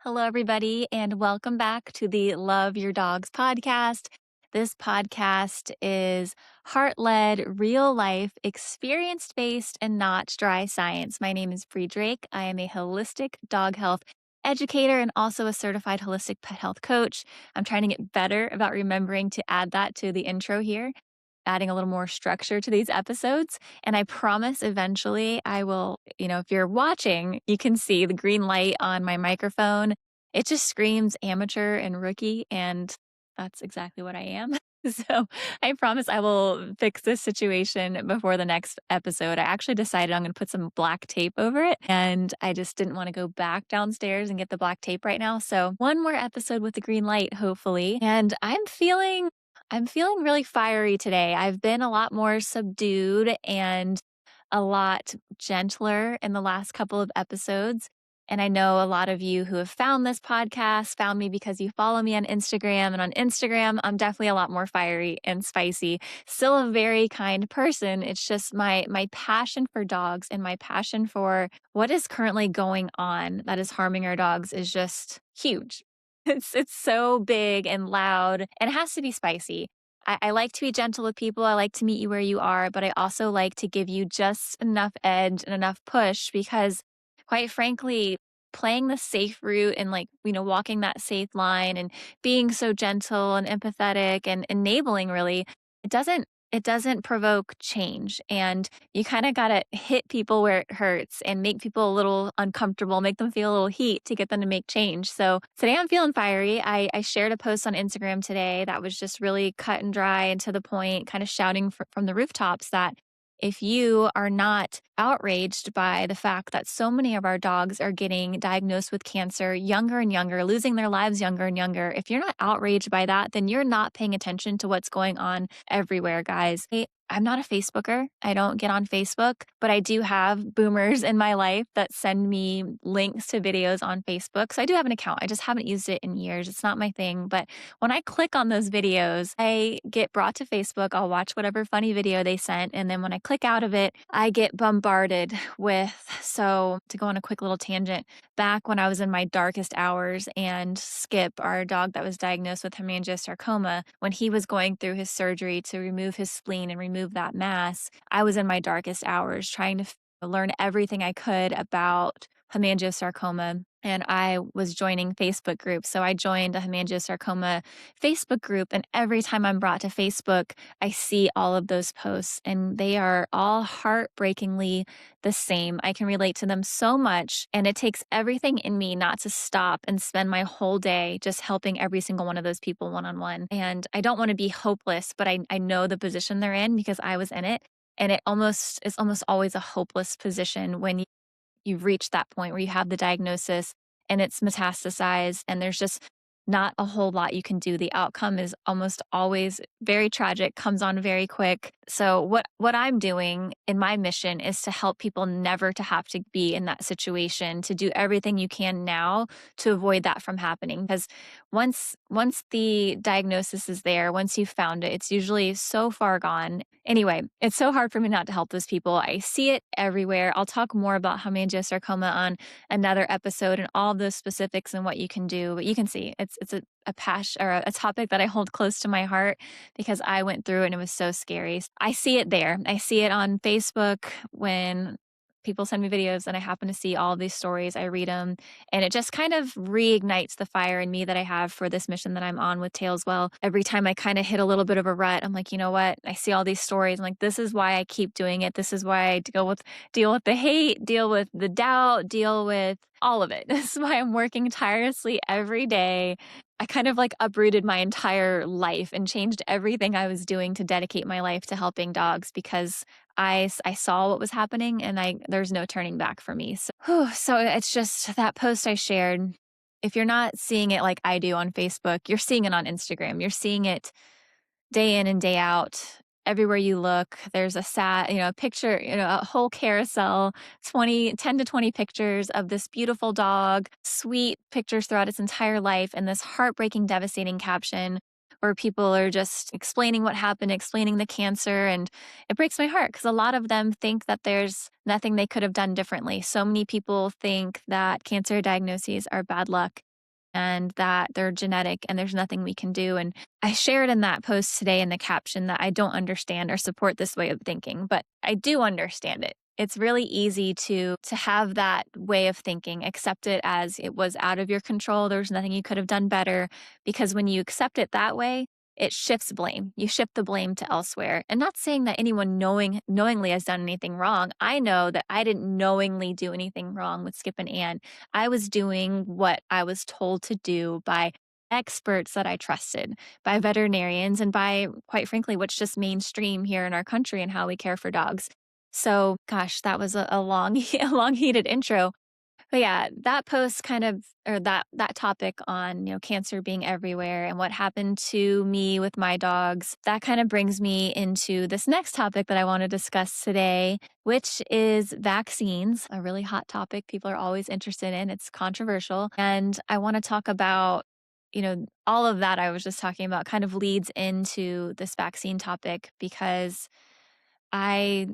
Hello, everybody, and welcome back to the Love Your Dogs podcast. This podcast is heart led, real life, experience based, and not dry science. My name is Bre Drake. I am a holistic dog health educator and also a certified holistic pet health coach. I'm trying to get better about remembering to add that to the intro here, adding a little more structure to these episodes. And I promise eventually I will, if you're watching, you can see the green light on my microphone. It just screams amateur and rookie, and that's exactly what I am. So I promise I will fix this situation before the next episode. I actually decided I'm going to put some black tape over it, and I just didn't want to go back downstairs and get the black tape right now. So one more episode with the green light, hopefully. And I'm feeling really fiery today. I've been a lot more subdued and a lot gentler in the last couple of episodes. And I know a lot of you who have found this podcast found me because you follow me on Instagram. And on Instagram, I'm definitely a lot more fiery and spicy. Still a very kind person. It's just my passion for dogs and my passion for what is currently going on that is harming our dogs is just huge. It's so big and loud, and it has to be spicy. I like to be gentle with people. I like to meet you where you are, but I also like to give you just enough edge and enough push because, quite frankly, playing the safe route and walking that safe line and being so gentle and empathetic and enabling really, it doesn't provoke change. And you kind of got to hit people where it hurts and make people a little uncomfortable, make them feel a little heat to get them to make change. So today I'm feeling fiery. I shared a post on Instagram today that was just really cut and dry and to the point, kind of shouting from the rooftops that if you are not outraged by the fact that so many of our dogs are getting diagnosed with cancer younger and younger, losing their lives younger and younger, if you're not outraged by that, then you're not paying attention to what's going on everywhere, guys. I'm not a Facebooker. I don't get on Facebook, but I do have boomers in my life that send me links to videos on Facebook. So I do have an account. I just haven't used it in years. It's not my thing. But when I click on those videos, I get brought to Facebook. I'll watch whatever funny video they sent. And then when I click out of it, I get bombarded with. So to go on a quick little tangent, back when I was in my darkest hours and Skip, our dog that was diagnosed with hemangiosarcoma, when he was going through his surgery to remove his spleen and remove that mass, I was in my darkest hours trying to learn everything I could about hemangiosarcoma. And I was joining Facebook groups. So I joined a hemangiosarcoma Facebook group. And every time I'm brought to Facebook, I see all of those posts and they are all heartbreakingly the same. I can relate to them so much. And it takes everything in me not to stop and spend my whole day just helping every single one of those people one-on-one. And I don't want to be hopeless, but I know the position they're in because I was in it. And it's almost always a hopeless position when you've reached that point where you have the diagnosis and it's metastasized and there's just not a whole lot you can do. The outcome is almost always very tragic, comes on very quick. So what I'm doing in my mission is to help people never to have to be in that situation, to do everything you can now to avoid that from happening. Because once the diagnosis is there, once you've found it, it's usually so far gone. Anyway, it's so hard for me not to help those people. I see it everywhere. I'll talk more about hemangiosarcoma on another episode and all those specifics and what you can do. But you can see it's a passion or a topic that I hold close to my heart because I went through it and it was so scary. I see it there. I see it on Facebook when people send me videos and I happen to see all these stories. I read them and it just kind of reignites the fire in me that I have for this mission that I'm on with Tailswell. Every time I kind of hit a little bit of a rut, I'm like, you know what? I see all these stories. I'm like, this is why I keep doing it. This is why I deal with the hate, deal with the doubt, deal with all of it. This is why I'm working tirelessly every day. I kind of uprooted my entire life and changed everything I was doing to dedicate my life to helping dogs because I saw what was happening and there's no turning back for me. So it's just that post I shared. If you're not seeing it like I do on Facebook, you're seeing it on Instagram. You're seeing it day in and day out. Everywhere you look, there's a picture, a whole carousel, 10 to 20 pictures of this beautiful dog, sweet pictures throughout its entire life, and this heartbreaking, devastating caption where people are just explaining what happened, explaining the cancer. And it breaks my heart because a lot of them think that there's nothing they could have done differently. So many people think that cancer diagnoses are bad luck. and that they're genetic and there's nothing we can do. And I shared in that post today in the caption that I don't understand or support this way of thinking, but I do understand it. It's really easy to have that way of thinking, accept it as it was out of your control. There's nothing you could have done better, because when you accept it that way, it shifts blame. You shift the blame to elsewhere. And not saying that anyone knowingly has done anything wrong. I know that I didn't knowingly do anything wrong with Skip and Ann. I was doing what I was told to do by experts that I trusted, by veterinarians, and by, quite frankly, what's just mainstream here in our country and how we care for dogs. So, gosh, that was a long, a long heated intro. But yeah, that post kind of, or that topic on, cancer being everywhere and what happened to me with my dogs, that kind of brings me into this next topic that I want to discuss today, which is vaccines, a really hot topic people are always interested in. It's controversial. And I want to talk about, all of that I was just talking about kind of leads into this vaccine topic, because I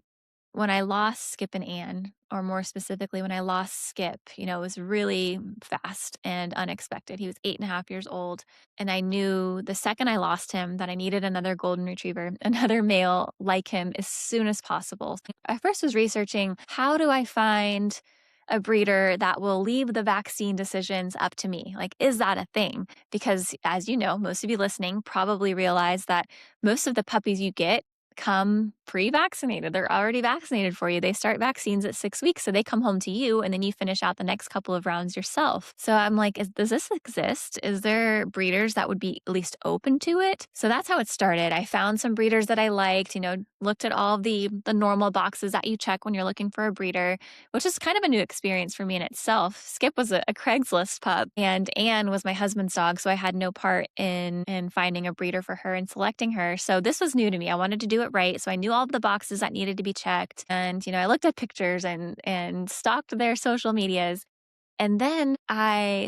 when I lost Skip and Ann, or more specifically, when I lost Skip, it was really fast and unexpected. He was 8.5 years old. And I knew the second I lost him that I needed another golden retriever, another male like him, as soon as possible. I first was researching, how do I find a breeder that will leave the vaccine decisions up to me? Like, is that a thing? Because as you know, most of you listening probably realize that most of the puppies you get come pre-vaccinated. They're already vaccinated for you. They start vaccines at 6 weeks. So they come home to you and then you finish out the next couple of rounds yourself. So I'm like, does this exist? Is there breeders that would be at least open to it? So that's how it started. I found some breeders that I liked, looked at all of the normal boxes that you check when you're looking for a breeder, which is kind of a new experience for me in itself. Skip was a Craigslist pup, and Anne was my husband's dog. So I had no part in finding a breeder for her and selecting her. So this was new to me. I wanted to do it right. So I knew all of the boxes that needed to be checked. And, I looked at pictures and stalked their social medias. And then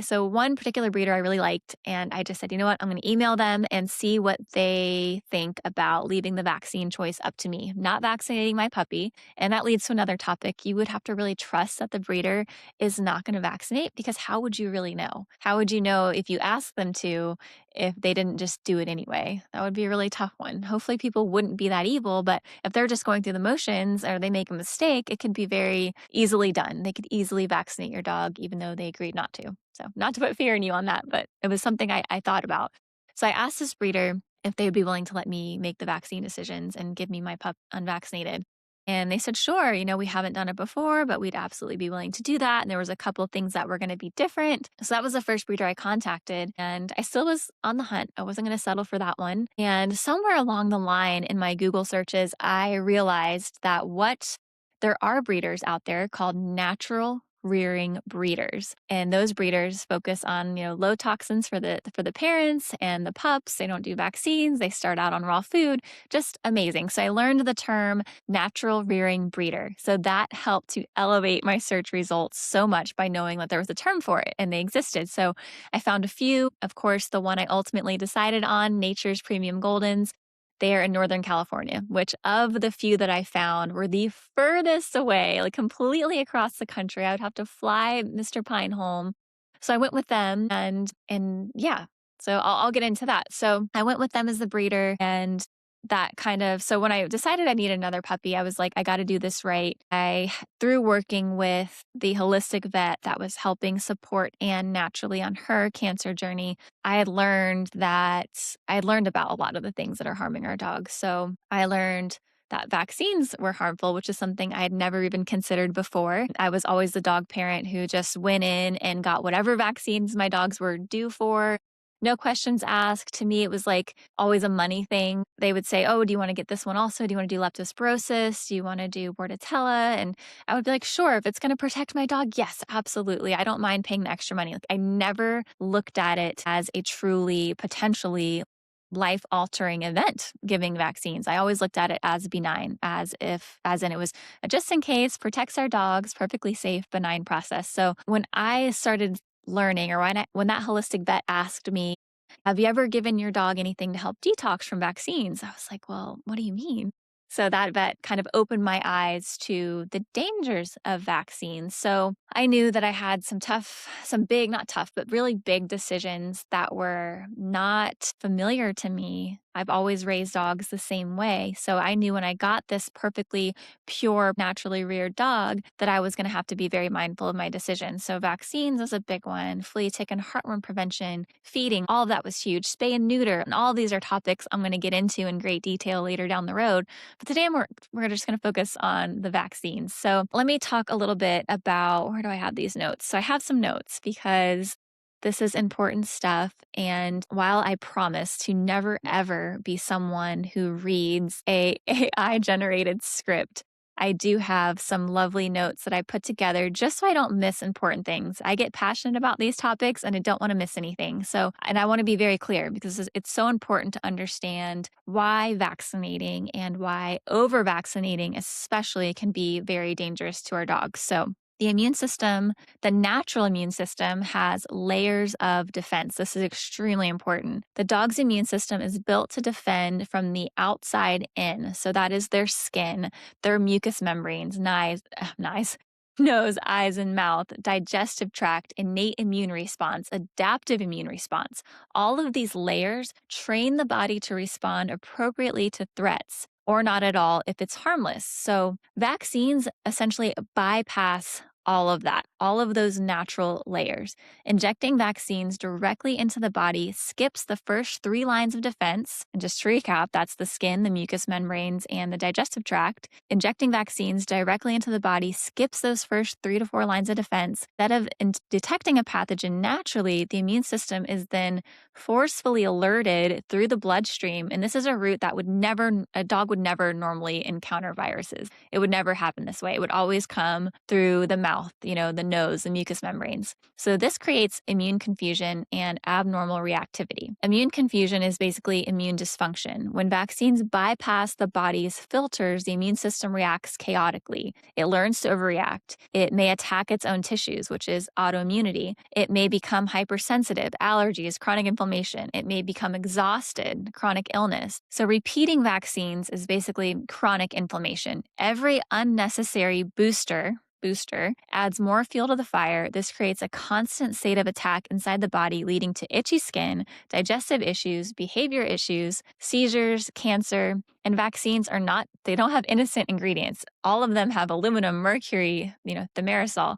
so one particular breeder I really liked, and I just said, you know what, I'm going to email them and see what they think about leaving the vaccine choice up to me, not vaccinating my puppy. And that leads to another topic. You would have to really trust that the breeder is not going to vaccinate, because how would you really know? How would you know if you asked them to, if they didn't just do it anyway? That would be a really tough one. Hopefully people wouldn't be that evil, but if they're just going through the motions or they make a mistake, it can be very easily done. They could easily vaccinate your dog, even though they agreed not to. So not to put fear in you on that, but it was something I thought about. So I asked this breeder if they would be willing to let me make the vaccine decisions and give me my pup unvaccinated. And they said, sure, we haven't done it before, but we'd absolutely be willing to do that. And there was a couple of things that were going to be different. So that was the first breeder I contacted. And I still was on the hunt. I wasn't going to settle for that one. And somewhere along the line in my Google searches, I realized that there are breeders out there called natural rearing breeders. And those breeders focus on, low toxins for the parents and the pups. They don't do vaccines. They start out on raw food. Just amazing. So I learned the term natural rearing breeder. So that helped to elevate my search results so much, by knowing that there was a term for it and they existed. So I found a few. Of course, the one I ultimately decided on, Nature's Premium Goldens, they are in Northern California, which of the few that I found were the furthest away, like completely across the country. I would have to fly Mr. Pine home. So I went with them, and yeah, so I'll get into that. So I went with them as the breeder, and so when I decided I needed another puppy, I was like, I got to do this right. Through working with the holistic vet that was helping support Anne naturally on her cancer journey, I had learned about a lot of the things that are harming our dogs. So I learned that vaccines were harmful, which is something I had never even considered before. I was always the dog parent who just went in and got whatever vaccines my dogs were due for. No questions asked. To me, it was like always a money thing. They would say, oh, do you want to get this one also? Do you want to do leptospirosis? Do you want to do Bordetella? And I would be like, sure, if it's going to protect my dog, yes, absolutely. I don't mind paying the extra money. Like, I never looked at it as a truly, potentially life-altering event, giving vaccines. I always looked at it as benign, as in it was a just in case, protects our dogs, perfectly safe, benign process. So when I started learning, or when that holistic vet asked me, have you ever given your dog anything to help detox from vaccines? I was like, well, what do you mean? So that vet kind of opened my eyes to the dangers of vaccines. So I knew that I had some big, not tough, but really big decisions that were not familiar to me. I've always raised dogs the same way. So I knew when I got this perfectly pure, naturally reared dog that I was going to have to be very mindful of my decisions. So vaccines was a big one, flea, tick, and heartworm prevention, feeding, all of that was huge, spay and neuter. And all of these are topics I'm going to get into in great detail later down the road. But today we're just going to focus on the vaccines. So let me talk a little bit about, where do I have these notes? So I have some notes because this is important stuff. And while I promise to never ever be someone who reads a AI generated script, I do have some lovely notes that I put together just so I don't miss important things. I get passionate about these topics and I don't want to miss anything. So, and I want to be very clear because it's so important to understand why vaccinating and why over vaccinating, especially, can be very dangerous to our dogs. So, the immune system, the natural immune system, has layers of defense. This is extremely important. The dog's immune system is built to defend from the outside in. So that is their skin, their mucous membranes, nose, eyes, and mouth, digestive tract, innate immune response, adaptive immune response. All of these layers train the body to respond appropriately to threats, or not at all if it's harmless. So vaccines essentially bypass all of that, all of those natural layers. Injecting vaccines directly into the body skips the first 3 lines of defense. And just to recap, that's the skin, the mucous membranes, and the digestive tract. Injecting vaccines directly into the body skips those first 3 to 4 lines of defense. Instead of detecting a pathogen naturally, the immune system is then forcefully alerted through the bloodstream. And this is a route that a dog would never normally encounter viruses. It would never happen this way. It would always come through the mouth, the nose, the mucous membranes. So this creates immune confusion and abnormal reactivity. Immune confusion is basically immune dysfunction. When vaccines bypass the body's filters, the immune system reacts chaotically. It learns to overreact. It may attack its own tissues, which is autoimmunity. It may become hypersensitive, allergies, chronic inflammation. It may become exhausted, chronic illness. So repeating vaccines is basically chronic inflammation. Every unnecessary booster adds more fuel to the fire. This creates a constant state of attack inside the body, leading to itchy skin, digestive issues, behavior issues, seizures, cancer. And vaccines they don't have innocent ingredients. All of them have aluminum, mercury, thimerosal,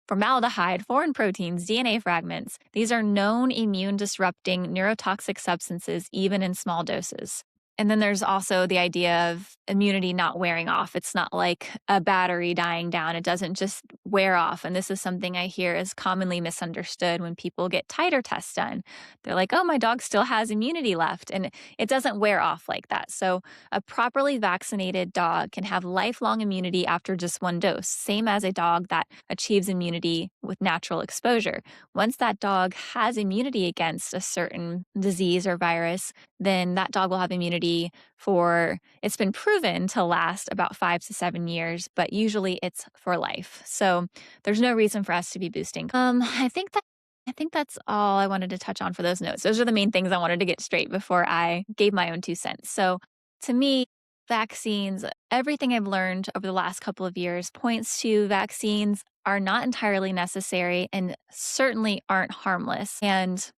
formaldehyde, foreign proteins, DNA fragments. These are known immune disrupting neurotoxic substances, even in small doses. And then there's also the idea of immunity not wearing off. It's not like a battery dying down. It doesn't just wear off. And this is something I hear is commonly misunderstood when people get titer tests done. They're like, oh, my dog still has immunity left. And it doesn't wear off like that. So a properly vaccinated dog can have lifelong immunity after just 1 dose, same as a dog that achieves immunity with natural exposure. Once that dog has immunity against a certain disease or virus, then that dog will have immunity it's been proven to last about 5 to 7 years, but usually it's for life. So there's no reason for us to be boosting. I think that's all I wanted to touch on for those notes. Those are the main things I wanted to get straight before I gave my own 2 cents. So to me, vaccines, everything I've learned over the last couple of years points to vaccines are not entirely necessary and certainly aren't harmless. And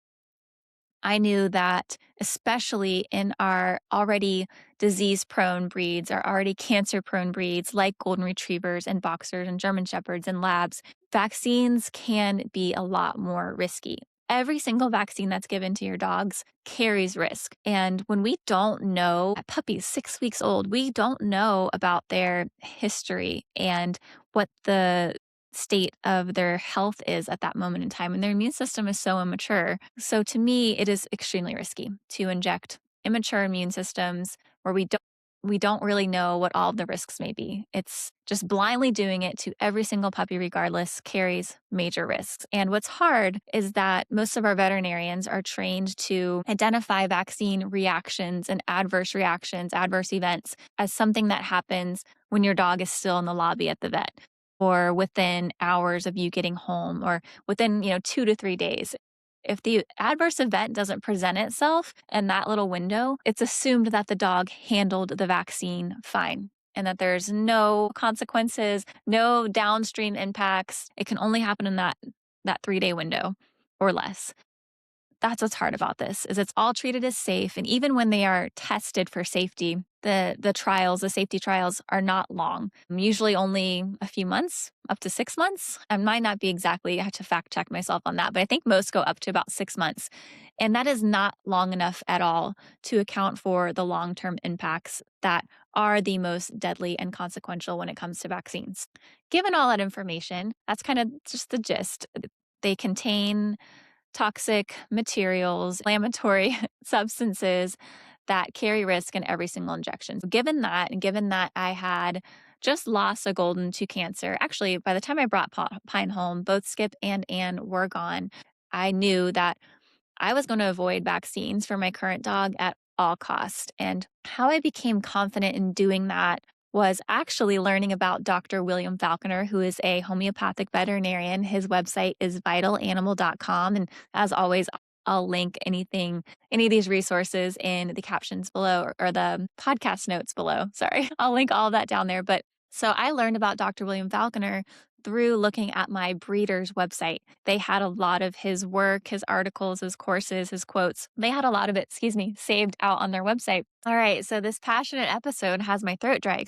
I knew that, especially in our already disease-prone breeds, our already cancer-prone breeds like golden retrievers and boxers and German shepherds and labs, vaccines can be a lot more risky. Every single vaccine that's given to your dogs carries risk. And when we don't know, puppies 6 weeks old, we don't know about their history and what the state of their health is at that moment in time, and their immune system is so immature. So to me, it is extremely risky to inject immature immune systems where we don't really know what all of the risks may be. It's just blindly doing it to every single puppy regardless carries major risks. And what's hard is that most of our veterinarians are trained to identify vaccine reactions and adverse reactions, adverse events as something that happens when your dog is still in the lobby at the vet, or within hours of you getting home, or within 2 to 3 days. If the adverse event doesn't present itself in that little window, it's assumed that the dog handled the vaccine fine and that there's no consequences, no downstream impacts. It can only happen in that 3-day window or less. That's what's hard about this, is it's all treated as safe. And even when they are tested for safety, the safety trials are not long. Usually only a few months, up to 6 months. I might not be exactly, I have to fact check myself on that, but I think most go up to about 6 months. And that is not long enough at all to account for the long-term impacts that are the most deadly and consequential when it comes to vaccines. Given all that information, that's kind of just the gist. They contain toxic materials, inflammatory substances that carry risk in every single injection. So given that, and given that I had just lost a golden to cancer, actually, by the time I brought Pine home, both Skip and Anne were gone. I knew that I was going to avoid vaccines for my current dog at all costs. And how I became confident in doing that was actually learning about Dr. William Falconer, who is a homeopathic veterinarian. His website is vitalanimal.com. And as always, I'll link any of these resources in the captions below or the podcast notes below. Sorry, I'll link all of that down there. But so I learned about Dr. William Falconer through looking at my breeder's website. They had a lot of his work, his articles, his courses, his quotes. They had a lot of it, saved out on their website. All right, so this passionate episode has my throat dry,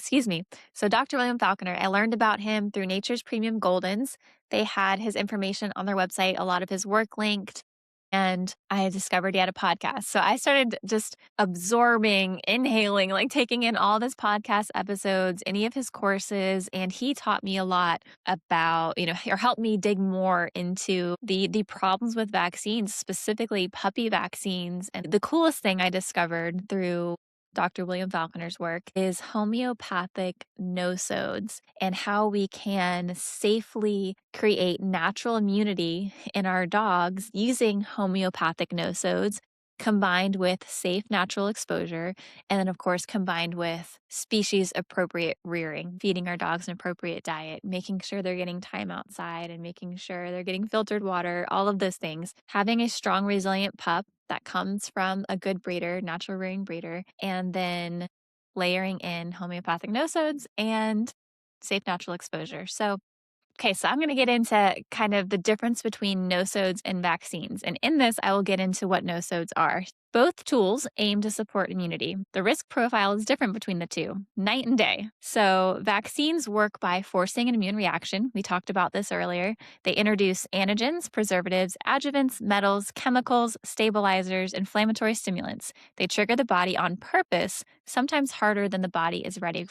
So Dr. William Falconer, I learned about him through Nature's Premium Goldens. They had his information on their website, a lot of his work linked. And I discovered he had a podcast. So I started just absorbing, inhaling, like taking in all of his podcast episodes, any of his courses. And he taught me a lot about, or helped me dig more into the problems with vaccines, specifically puppy vaccines. And the coolest thing I discovered through Dr. William Falconer's work is homeopathic nosodes and how we can safely create natural immunity in our dogs using homeopathic nosodes combined with safe natural exposure, and then of course combined with species appropriate rearing, feeding our dogs an appropriate diet, making sure they're getting time outside and making sure they're getting filtered water, all of those things. Having a strong, resilient pup that comes from a good breeder, natural rearing breeder, and then layering in homeopathic nosodes and safe natural exposure. So I'm going to get into kind of the difference between nosodes and vaccines. And in this, I will get into what nosodes are. Both tools aim to support immunity. The risk profile is different between the two, night and day. So vaccines work by forcing an immune reaction. We talked about this earlier. They introduce antigens, preservatives, adjuvants, metals, chemicals, stabilizers, inflammatory stimulants. They trigger the body on purpose, sometimes harder than the body is ready.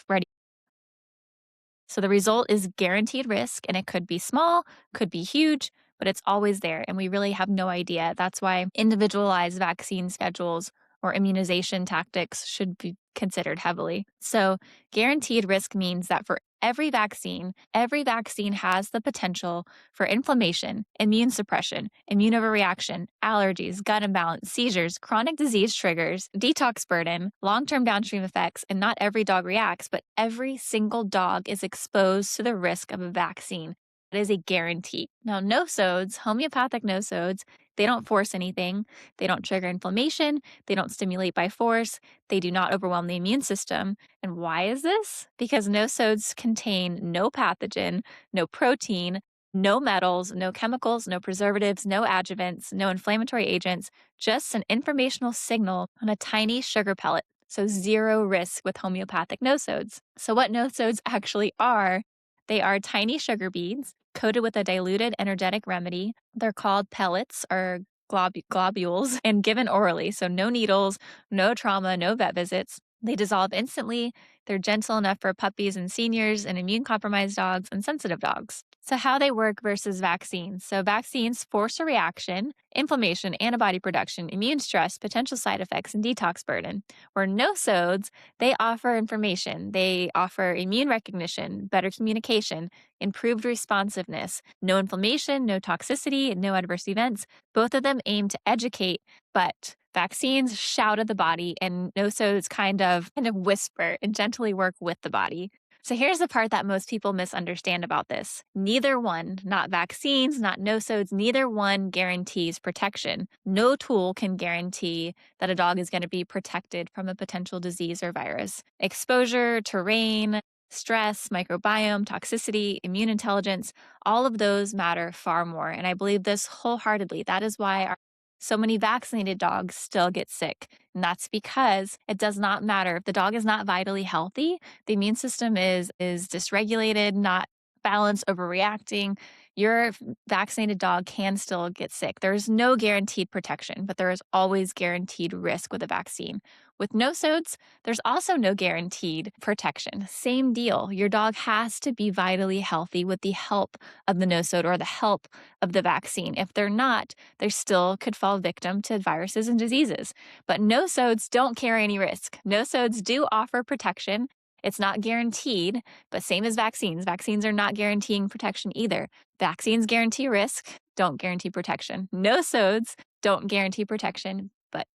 So the result is guaranteed risk, and it could be small, could be huge, but it's always there. And we really have no idea. That's why individualized vaccine schedules or immunization tactics should be considered heavily. So guaranteed risk means that for every vaccine has the potential for inflammation, immune suppression, immune overreaction, allergies, gut imbalance, seizures, chronic disease triggers, detox burden, long-term downstream effects, and not every dog reacts, but every single dog is exposed to the risk of a vaccine. That is a guarantee. Now, nosodes, homeopathic nosodes, they don't force anything. They don't trigger inflammation. They don't stimulate by force. They do not overwhelm the immune system. And why is this? Because nosodes contain no pathogen, no protein, no metals, no chemicals, no preservatives, no adjuvants, no inflammatory agents, just an informational signal on a tiny sugar pellet. So zero risk with homeopathic nosodes. So what nosodes actually are, they are tiny sugar beads coated with a diluted energetic remedy. They're called pellets or globules and given orally. So no needles, no trauma, no vet visits. They dissolve instantly. They're gentle enough for puppies and seniors and immune-compromised dogs and sensitive dogs. So how they work versus vaccines. So vaccines force a reaction, inflammation, antibody production, immune stress, potential side effects, and detox burden. Where nosodes, they offer information. They offer immune recognition, better communication, improved responsiveness, no inflammation, no toxicity, no adverse events. Both of them aim to educate, but vaccines shout at the body, and nosodes kind of whisper and gently work with the body. So here's the part that most people misunderstand about this. Neither one, not vaccines, not nosodes, neither one guarantees protection. No tool can guarantee that a dog is going to be protected from a potential disease or virus. Exposure, terrain, stress, microbiome, toxicity, immune intelligence, all of those matter far more. And I believe this wholeheartedly. That is why so many vaccinated dogs still get sick. And that's because it does not matter if the dog is not vitally healthy, the immune system is dysregulated, not balanced, overreacting. Your vaccinated dog can still get sick. There's no guaranteed protection, but there is always guaranteed risk with a vaccine. With nosodes, there's also no guaranteed protection. Same deal. Your dog has to be vitally healthy with the help of the nosode or the help of the vaccine. If they're not, they still could fall victim to viruses and diseases. But nosodes don't carry any risk. Nosodes do offer protection. It's not guaranteed, but same as vaccines. Vaccines are not guaranteeing protection either. Vaccines guarantee risk, don't guarantee protection. Nosodes don't guarantee protection, but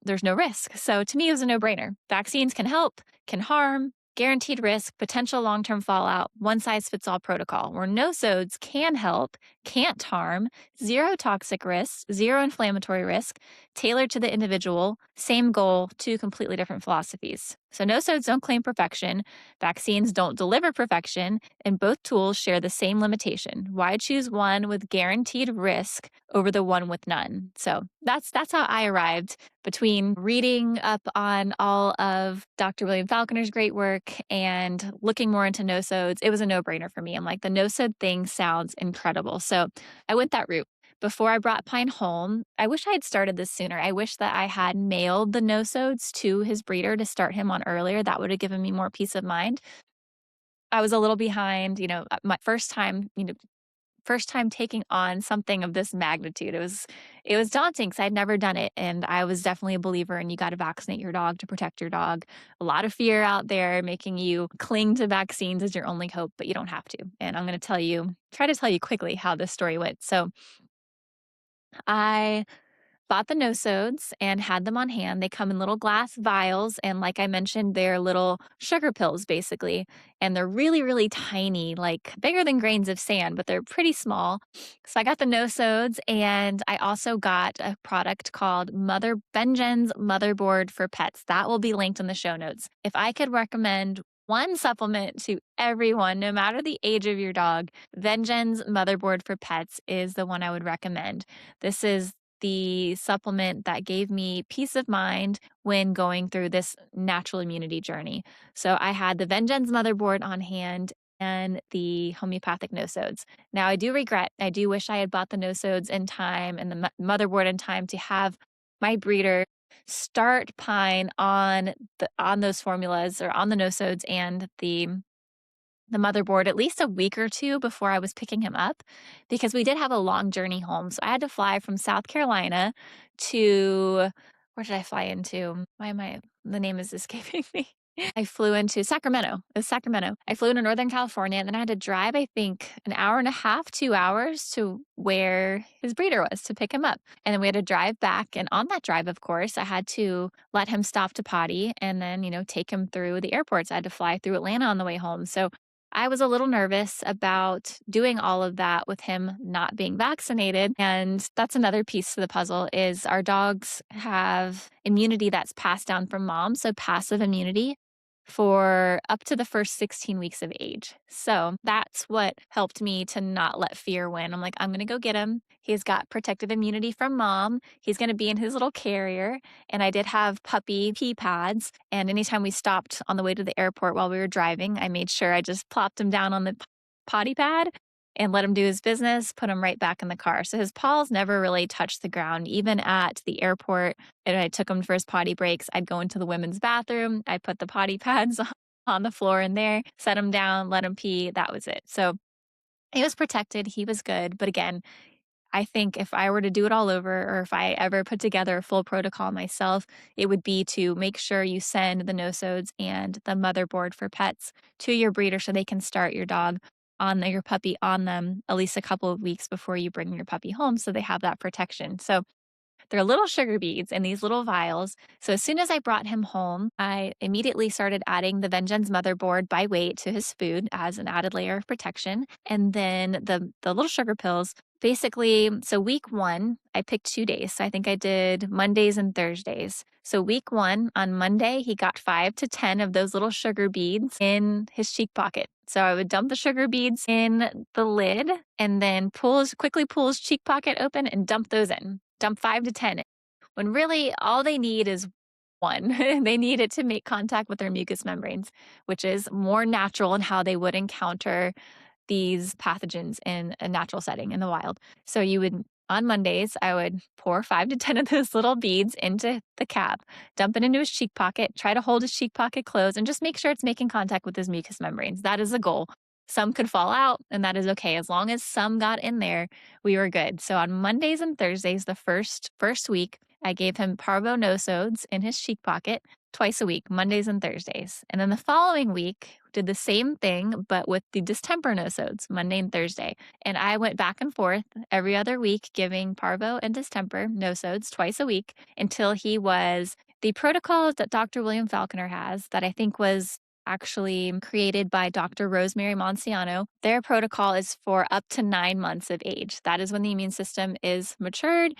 there's no risk. So to me, it was a no-brainer. Vaccines can help, can harm, guaranteed risk, potential long-term fallout, one-size-fits-all protocol. Where nosodes can help, can't harm, zero toxic risks, zero inflammatory risk, tailored to the individual, same goal, two completely different philosophies. So nosodes don't claim perfection, vaccines don't deliver perfection, and both tools share the same limitation. Why choose one with guaranteed risk over the one with none? So that's how I arrived between reading up on all of Dr. William Falconer's great work and looking more into nosodes. It was a no-brainer for me. I'm like, the nosode thing sounds incredible. So I went that route. Before I brought Pine home, I wish I had started this sooner. I wish that I had mailed the nosodes to his breeder to start him on earlier. That would have given me more peace of mind. I was a little behind, my first time taking on something of this magnitude. It was daunting because I'd never done it. And I was definitely a believer in you got to vaccinate your dog to protect your dog. A lot of fear out there making you cling to vaccines as your only hope, but you don't have to. And I'm going to try to tell you quickly how this story went. So I bought the nosodes and had them on hand. They come in little glass vials, and like I mentioned, they're little sugar pills basically, and they're really, really tiny, like bigger than grains of sand, but they're pretty small. So I got the nosodes, and I also got a product called Venjenz Motherboard for pets. That will be linked in the show notes. If I could recommend one supplement to everyone, no matter the age of your dog, Venjenz Motherboard for pets is the one I would recommend. This is the supplement that gave me peace of mind when going through this natural immunity journey. So I had the Venjenz Motherboard on hand and the homeopathic nosodes. Now I do wish I had bought the nosodes in time and the motherboard in time to have my breeder start Pine on those formulas or on the nosodes and the motherboard at least a week or two before I was picking him up, because we did have a long journey home. So I had to fly from South Carolina to, where did I fly into? The name is escaping me. I flew into Sacramento. It was Sacramento. I flew into Northern California, and then I had to drive, I think, an hour and a half, 2 hours to where his breeder was to pick him up. And then we had to drive back. And on that drive, of course, I had to let him stop to potty and then, take him through the airports. I had to fly through Atlanta on the way home. So I was a little nervous about doing all of that with him not being vaccinated. And that's another piece to the puzzle is our dogs have immunity that's passed down from mom. So passive immunity for up to the first 16 weeks of age. So that's what helped me to not let fear win. I'm like, I'm going to go get him. He's got protective immunity from mom. He's going to be in his little carrier. And I did have puppy pee pads. And anytime we stopped on the way to the airport while we were driving, I made sure I just plopped him down on the potty pad and let him do his business, put him right back in the car. So his paws never really touched the ground, even at the airport. And I took him for his potty breaks. I'd go into the women's bathroom. I'd put the potty pads on the floor in there, set him down, let him pee. That was it. So he was protected. He was good. But again, I think if I were to do it all over, or if I ever put together a full protocol myself, it would be to make sure you send the nosodes and the motherboard for pets to your breeder so they can start your puppy on them at least a couple of weeks before you bring your puppy home so they have that protection. So They're little sugar beads in these little vials. So as soon as I brought him home, I immediately started adding the Venjenz Motherboard by weight to his food as an added layer of protection. And then the little sugar pills. Basically, so week 1, I picked 2 days. So I think I did Mondays and Thursdays. So week 1, on Monday, he got 5 to 10 of those little sugar beads in his cheek pocket. So I would dump the sugar beads in the lid and then quickly pull his cheek pocket open and dump those in. Dump 5 to 10. When really all they need is 1. They need it to make contact with their mucous membranes, which is more natural in how they would encounter these pathogens in a natural setting in the wild. So on Mondays, I would pour 5 to 10 of those little beads into the cap, dump it into his cheek pocket, try to hold his cheek pocket closed, and just make sure it's making contact with his mucous membranes. That is the goal. Some could fall out, and that is okay. As long as some got in there, we were good. So on Mondays and Thursdays, the first week, I gave him Parvo Nosodes in his cheek pocket twice a week, Mondays and Thursdays. And then the following week, did the same thing, but with the Distemper Nosodes, Monday and Thursday. And I went back and forth every other week, giving Parvo and Distemper Nosodes twice a week until he was the protocol that Dr. William Falconer has, that I think was actually created by Dr. Rosemary Monsiano. Their protocol is for up to 9 months of age. That is when the immune system is matured.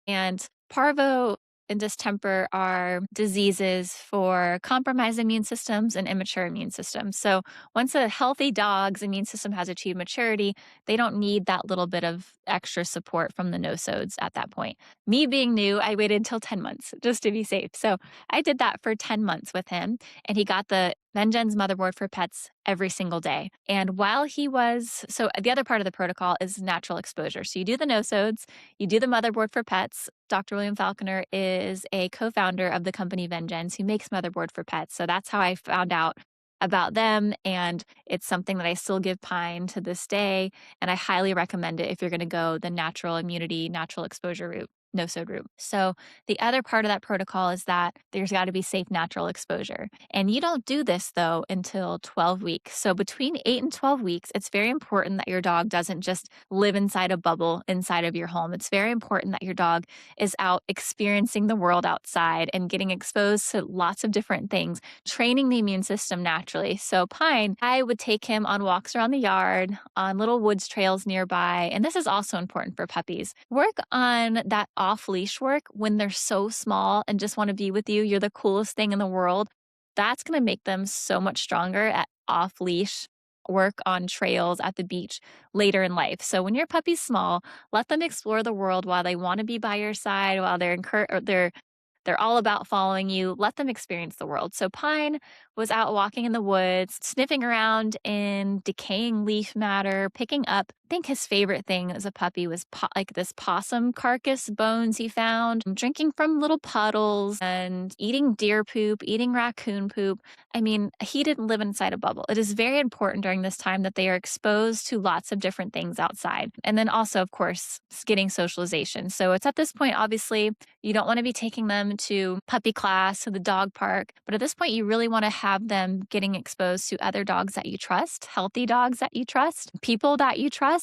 And Parvo and distemper are diseases for compromised immune systems and immature immune systems. So once a healthy dog's immune system has achieved maturity, they don't need that little bit of extra support from the nosodes at that point. Me being new, I waited until 10 months just to be safe. So I did that for 10 months with him, and he got the Venjenz Motherboard for pets every single day. And so the other part of the protocol is natural exposure. So you do the nosodes, you do the Motherboard for pets. Dr. William Falconer is a co-founder of the company Venjenz, who makes Motherboard for pets. So that's how I found out about them. And it's something that I still give Pine to this day. And I highly recommend it if you're going to go the natural immunity, natural exposure route. Nosode route. So the other part of that protocol is that there's got to be safe natural exposure. And you don't do this though until 12 weeks. So between 8 and 12 weeks, it's very important that your dog doesn't just live inside a bubble inside of your home. It's very important that your dog is out experiencing the world outside and getting exposed to lots of different things, training the immune system naturally. So Pine, I would take him on walks around the yard, on little woods trails nearby. And this is also important for puppies. Work on that off-leash work when they're so small and just want to be with you. You're the coolest thing in the world. That's going to make them so much stronger at off-leash work on trails at the beach later in life. So when your puppy's small, let them explore the world while they want to be by your side, while they're all about following you. Let them experience the world. So Pine was out walking in the woods, sniffing around in decaying leaf matter, picking up. I think his favorite thing as a puppy was like this possum carcass bones he found, drinking from little puddles and eating deer poop, eating raccoon poop. I mean, he didn't live inside a bubble. It is very important during this time that they are exposed to lots of different things outside. And then also, of course, getting socialization. So it's at this point, obviously, you don't want to be taking them to puppy class, to the dog park. But at this point, you really want to have them getting exposed to other dogs that you trust, healthy dogs that you trust, people that you trust.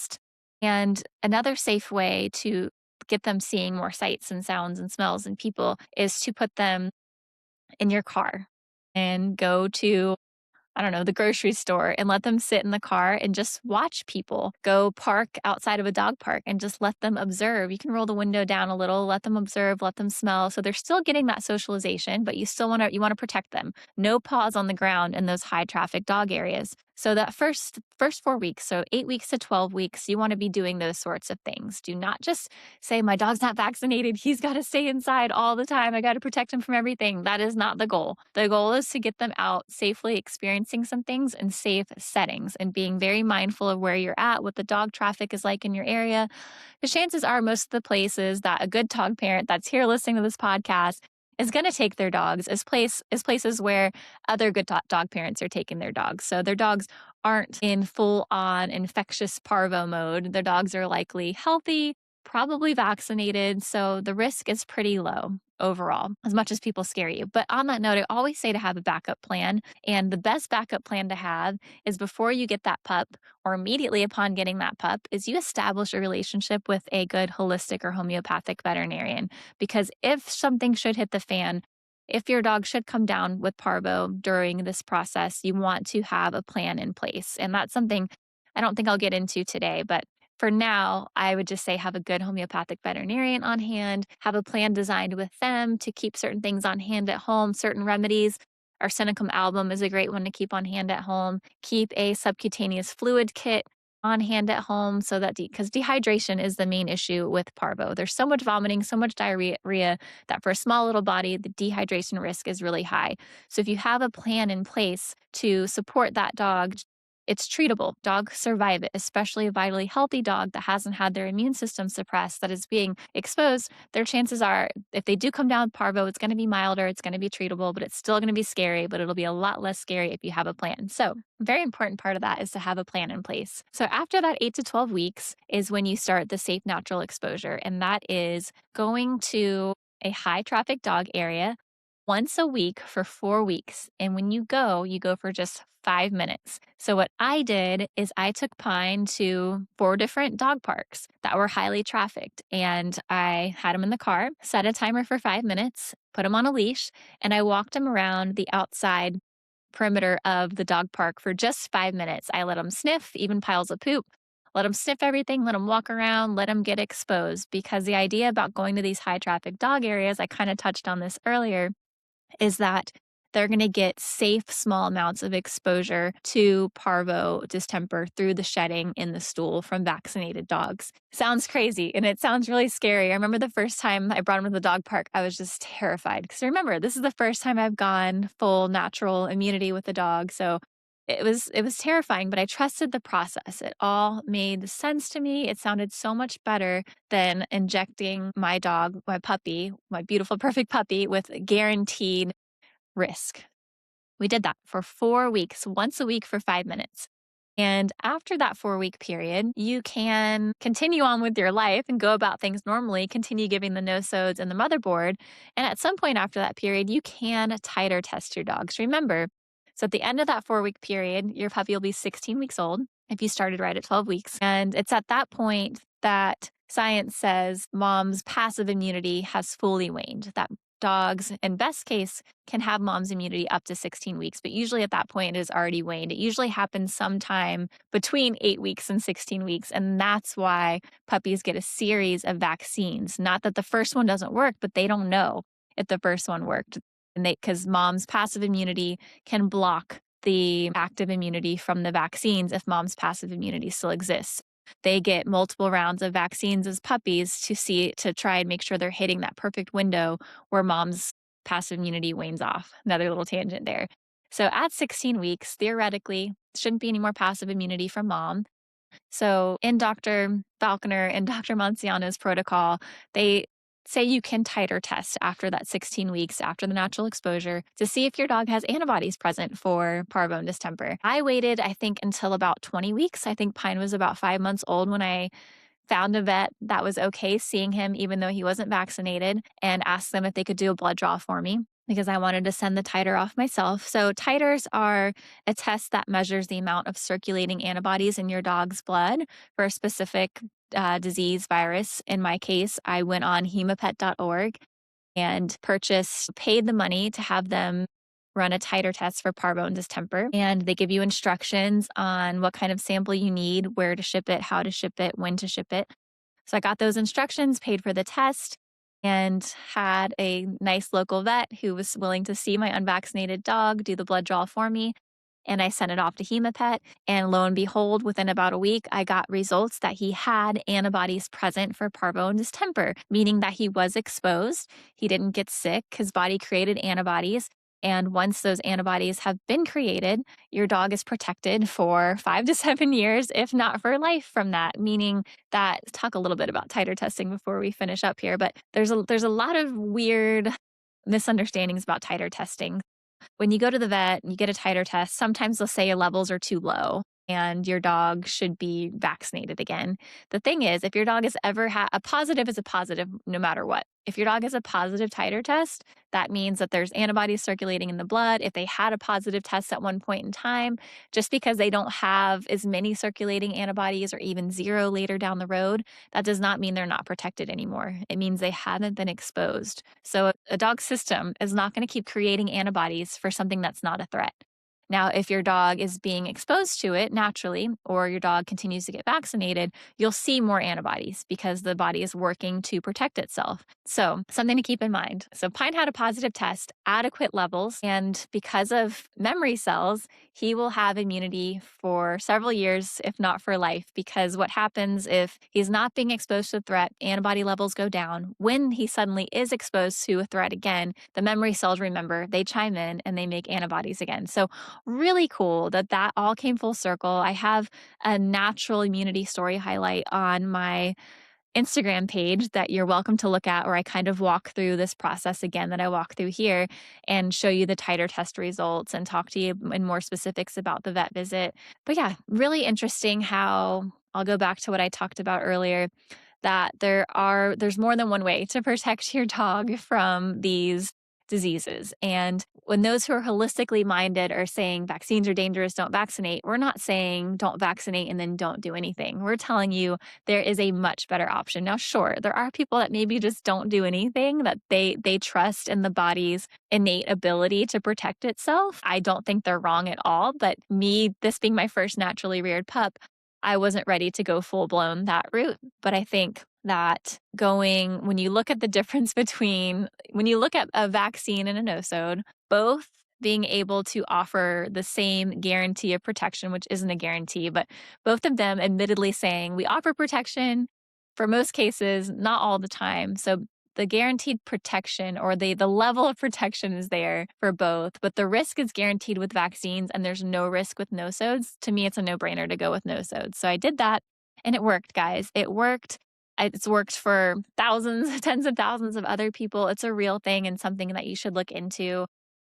And another safe way to get them seeing more sights and sounds and smells and people is to put them in your car and go to the grocery store and let them sit in the car and just watch people. Go park outside of a dog park and just let them observe. You can roll the window down a little, let them observe, let them smell. So they're still getting that socialization, but you want to protect them. No paws on the ground in those high traffic dog areas. So that first 4 weeks, so 8 weeks to 12 weeks, you want to be doing those sorts of things. Do not just say, my dog's not vaccinated. He's got to stay inside all the time. I got to protect him from everything. That is not the goal. The goal is to get them out safely experiencing some things in safe settings and being very mindful of where you're at, what the dog traffic is like in your area. The chances are most of the places that a good dog parent that's here listening to this podcast is going to take their dogs as places where other good dog parents are taking their dogs. So their dogs aren't in full-on infectious parvo mode. Their dogs are likely healthy, probably vaccinated, so the risk is pretty low. overall, as much as people scare you. But on that note, I always say to have a backup plan. And the best backup plan to have is before you get that pup or immediately upon getting that pup is you establish a relationship with a good holistic or homeopathic veterinarian. Because if something should hit the fan, if your dog should come down with parvo during this process, you want to have a plan in place. And that's something I don't think I'll get into today, but for now, I would just say have a good homeopathic veterinarian on hand, have a plan designed with them to keep certain things on hand at home, certain remedies. Arsenicum album is a great one to keep on hand at home. Keep a subcutaneous fluid kit on hand at home so that because dehydration is the main issue with parvo. There's so much vomiting, so much diarrhea that for a small little body, the dehydration risk is really high. So if you have a plan in place to support that dog, it's treatable. Dogs survive it, especially a vitally healthy dog that hasn't had their immune system suppressed, that is being exposed. Their chances are, if they do come down with parvo, it's going to be milder, it's going to be treatable, but it's still going to be scary, but it'll be a lot less scary if you have a plan. So, a very important part of that is to have a plan in place. So, after that 8 to 12 weeks is when you start the safe natural exposure, and that is going to a high traffic dog area once a week for 4 weeks. And when you go for just 5 minutes. So, what I did is I took Pine to 4 different dog parks that were highly trafficked. And I had him in the car, set a timer for 5 minutes, put him on a leash, and I walked him around the outside perimeter of the dog park for just 5 minutes. I let him sniff, even piles of poop. Let him sniff everything, let him walk around, let him get exposed. Because the idea about going to these high traffic dog areas, I kind of touched on this earlier, is that they're going to get safe, small amounts of exposure to parvo distemper through the shedding in the stool from vaccinated dogs. Sounds crazy and it sounds really scary. I remember the first time I brought him to the dog park, I was just terrified because remember, this is the first time I've gone full natural immunity with a dog. So it was terrifying, but I trusted the process. It all made sense to me. It sounded so much better than injecting my dog, my puppy, my beautiful, perfect puppy, with guaranteed risk. We did that for 4 weeks, once a week for 5 minutes. And after that 4 week period, you can continue on with your life and go about things normally, continue giving the Nosodes and the Motherboard. And at some point after that period, you can titer test your dogs. Remember, so at the end of that 4 week period, your puppy will be 16 weeks old if you started right at 12 weeks. And it's at that point that science says mom's passive immunity has fully waned, that dogs, in best case, can have mom's immunity up to 16 weeks, but usually at that point it is already waned. It usually happens sometime between 8 weeks and 16 weeks, and that's why puppies get a series of vaccines. Not that the first one doesn't work, but they don't know if the first one worked. And because mom's passive immunity can block the active immunity from the vaccines if mom's passive immunity still exists. They get multiple rounds of vaccines as puppies to try and make sure they're hitting that perfect window where mom's passive immunity wanes off. Another little tangent there. So at 16 weeks, theoretically, shouldn't be any more passive immunity from mom. So in Dr. Falconer and Dr. Monsiano's protocol, they say you can titer test after that 16 weeks after the natural exposure to see if your dog has antibodies present for parvo and distemper. I waited, I think, until about 20 weeks. I think Pine was about 5 months old when I found a vet that was okay seeing him even though he wasn't vaccinated, and asked them if they could do a blood draw for me because I wanted to send the titer off myself. So titers are a test that measures the amount of circulating antibodies in your dog's blood for a specific disease, virus. In my case, I went on hemopet.org and paid the money to have them run a titer test for parvo and distemper. And they give you instructions on what kind of sample you need, where to ship it, how to ship it, when to ship it. So I got those instructions, paid for the test, and had a nice local vet who was willing to see my unvaccinated dog, do the blood draw for me. And I sent it off to Hemopet. And lo and behold, within about a week, I got results that he had antibodies present for parvo and distemper, meaning that he was exposed. He didn't get sick. His body created antibodies. And once those antibodies have been created, your dog is protected for 5 to 7 years, if not for life from that. Meaning that, talk a little bit about titer testing before we finish up here, but there's a lot of weird misunderstandings about titer testing. When you go to the vet and you get a titer test, sometimes they'll say your levels are too low and your dog should be vaccinated again. The thing is, if your dog has ever had a positive is a positive no matter what. If your dog has a positive titer test, that means that there's antibodies circulating in the blood. If they had a positive test at one point in time, just because they don't have as many circulating antibodies or even zero later down the road, that does not mean they're not protected anymore. It means they haven't been exposed. So a dog's system is not going to keep creating antibodies for something that's not a threat. Now, if your dog is being exposed to it naturally, or your dog continues to get vaccinated, you'll see more antibodies because the body is working to protect itself. So, something to keep in mind. So, Pine had a positive test, adequate levels, and because of memory cells, he will have immunity for several years, if not for life. Because what happens if he's not being exposed to a threat, antibody levels go down. When he suddenly is exposed to a threat again, the memory cells remember, they chime in and they make antibodies again. So, really cool that that all came full circle. I have a natural immunity story highlight on my Instagram page that you're welcome to look at, where I kind of walk through this process again that I walk through here and show you the titer test results and talk to you in more specifics about the vet visit. But yeah, really interesting how I'll go back to what I talked about earlier, that there's more than one way to protect your dog from these diseases. And when those who are holistically minded are saying vaccines are dangerous, don't vaccinate, we're not saying don't vaccinate and then don't do anything. We're telling you there is a much better option. Now, sure, there are people that maybe just don't do anything, that they trust in the body's innate ability to protect itself. I don't think they're wrong at all, but me, this being my first naturally reared pup, I wasn't ready to go full blown that route. But I think that when you look at the difference between, when you look at a vaccine and a nosode, both being able to offer the same guarantee of protection, which isn't a guarantee, but both of them admittedly saying we offer protection for most cases, not all the time. So the guaranteed protection, or the level of protection, is there for both, but the risk is guaranteed with vaccines and there's no risk with nosodes. To me, it's a no-brainer to go with nosodes. So I did that and it worked, guys. It worked. It's worked for thousands, tens of thousands of other people. It's a real thing and something that you should look into.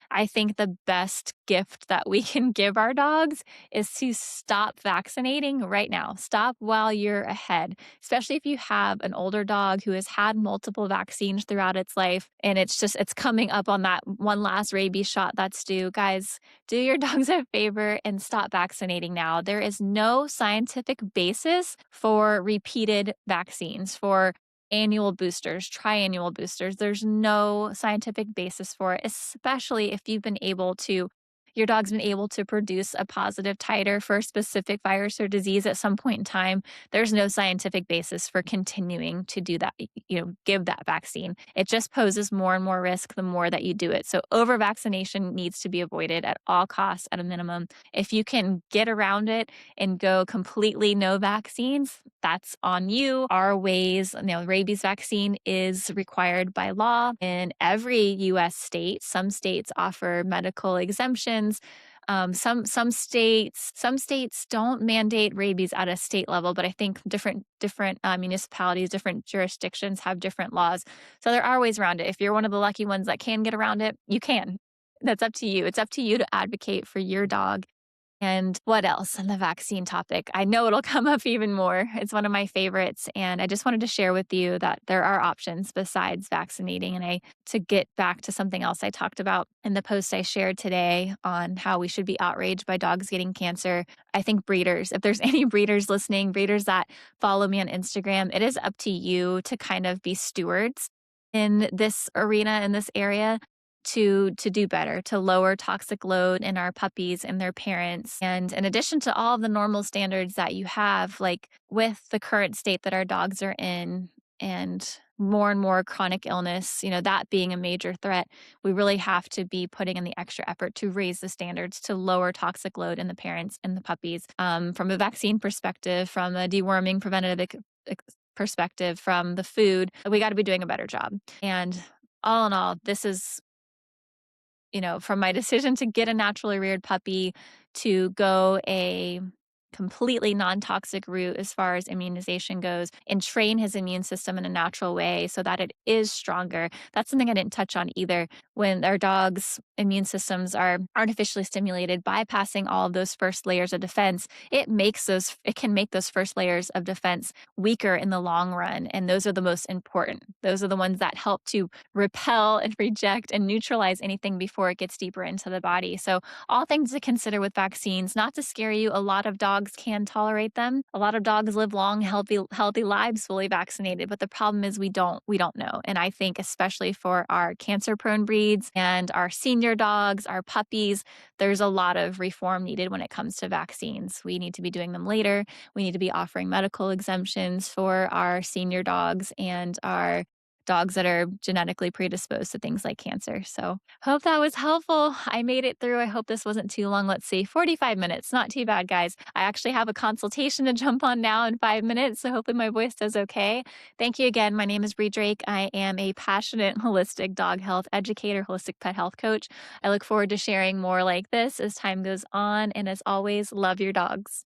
I think the best gift that we can give our dogs is to stop vaccinating right now. Stop while you're ahead, especially if you have an older dog who has had multiple vaccines throughout its life and it's coming up on that one last rabies shot that's due. Guys, do your dogs a favor and stop vaccinating now. There is no scientific basis for repeated vaccines, for annual boosters, triannual boosters. There's no scientific basis for it, especially if your dog's been able to produce a positive titer for a specific virus or disease at some point in time. There's no scientific basis for continuing to do that, give that vaccine. It just poses more and more risk the more that you do it. So over vaccination needs to be avoided at all costs at a minimum. If you can get around it and go completely no vaccines, that's on you. Our ways, rabies vaccine is required by law in every US state. Some states offer medical exemptions. Some states don't mandate rabies at a state level, but I think different municipalities, different jurisdictions have different laws. So there are ways around it. If you're one of the lucky ones that can get around it, you can. That's up to you. It's up to you to advocate for your dog. And what else on the vaccine topic? I know it'll come up even more. It's one of my favorites. And I just wanted to share with you that there are options besides vaccinating. And to get back to something else I talked about in the post I shared today on how we should be outraged by dogs getting cancer, I think breeders, if there's any breeders listening, breeders that follow me on Instagram, it is up to you to kind of be stewards in this arena, in this area, to do better, to lower toxic load in our puppies and their parents. And in addition to all of the normal standards that you have, like with the current state that our dogs are in and more chronic illness, that being a major threat, we really have to be putting in the extra effort to raise the standards to lower toxic load in the parents and the puppies. From a vaccine perspective, from a deworming preventative perspective, from the food, we got to be doing a better job. And all in all, this is from my decision to get a naturally reared puppy to go a completely non-toxic route as far as immunization goes and train his immune system in a natural way so that it is stronger. That's something I didn't touch on either. When our dogs' immune systems are artificially stimulated, bypassing all of those first layers of defense, it can make those first layers of defense weaker in the long run. And those are the most important. Those are the ones that help to repel and reject and neutralize anything before it gets deeper into the body. So all things to consider with vaccines, not to scare you. A lot of dogs can tolerate them. A lot of dogs live long, healthy lives fully vaccinated. But the problem is we don't know. And I think especially for our cancer-prone breeds and our senior dogs, our puppies, there's a lot of reform needed when it comes to vaccines. We need to be doing them later. We need to be offering medical exemptions for our senior dogs and our dogs that are genetically predisposed to things like cancer. So, hope that was helpful. I made it through. I hope this wasn't too long. Let's see, 45 minutes. Not too bad, guys. I actually have a consultation to jump on now in 5 minutes. So, hopefully, my voice does okay. Thank you again. My name is Bre Drake. I am a passionate holistic dog health educator, holistic pet health coach. I look forward to sharing more like this as time goes on. And as always, love your dogs.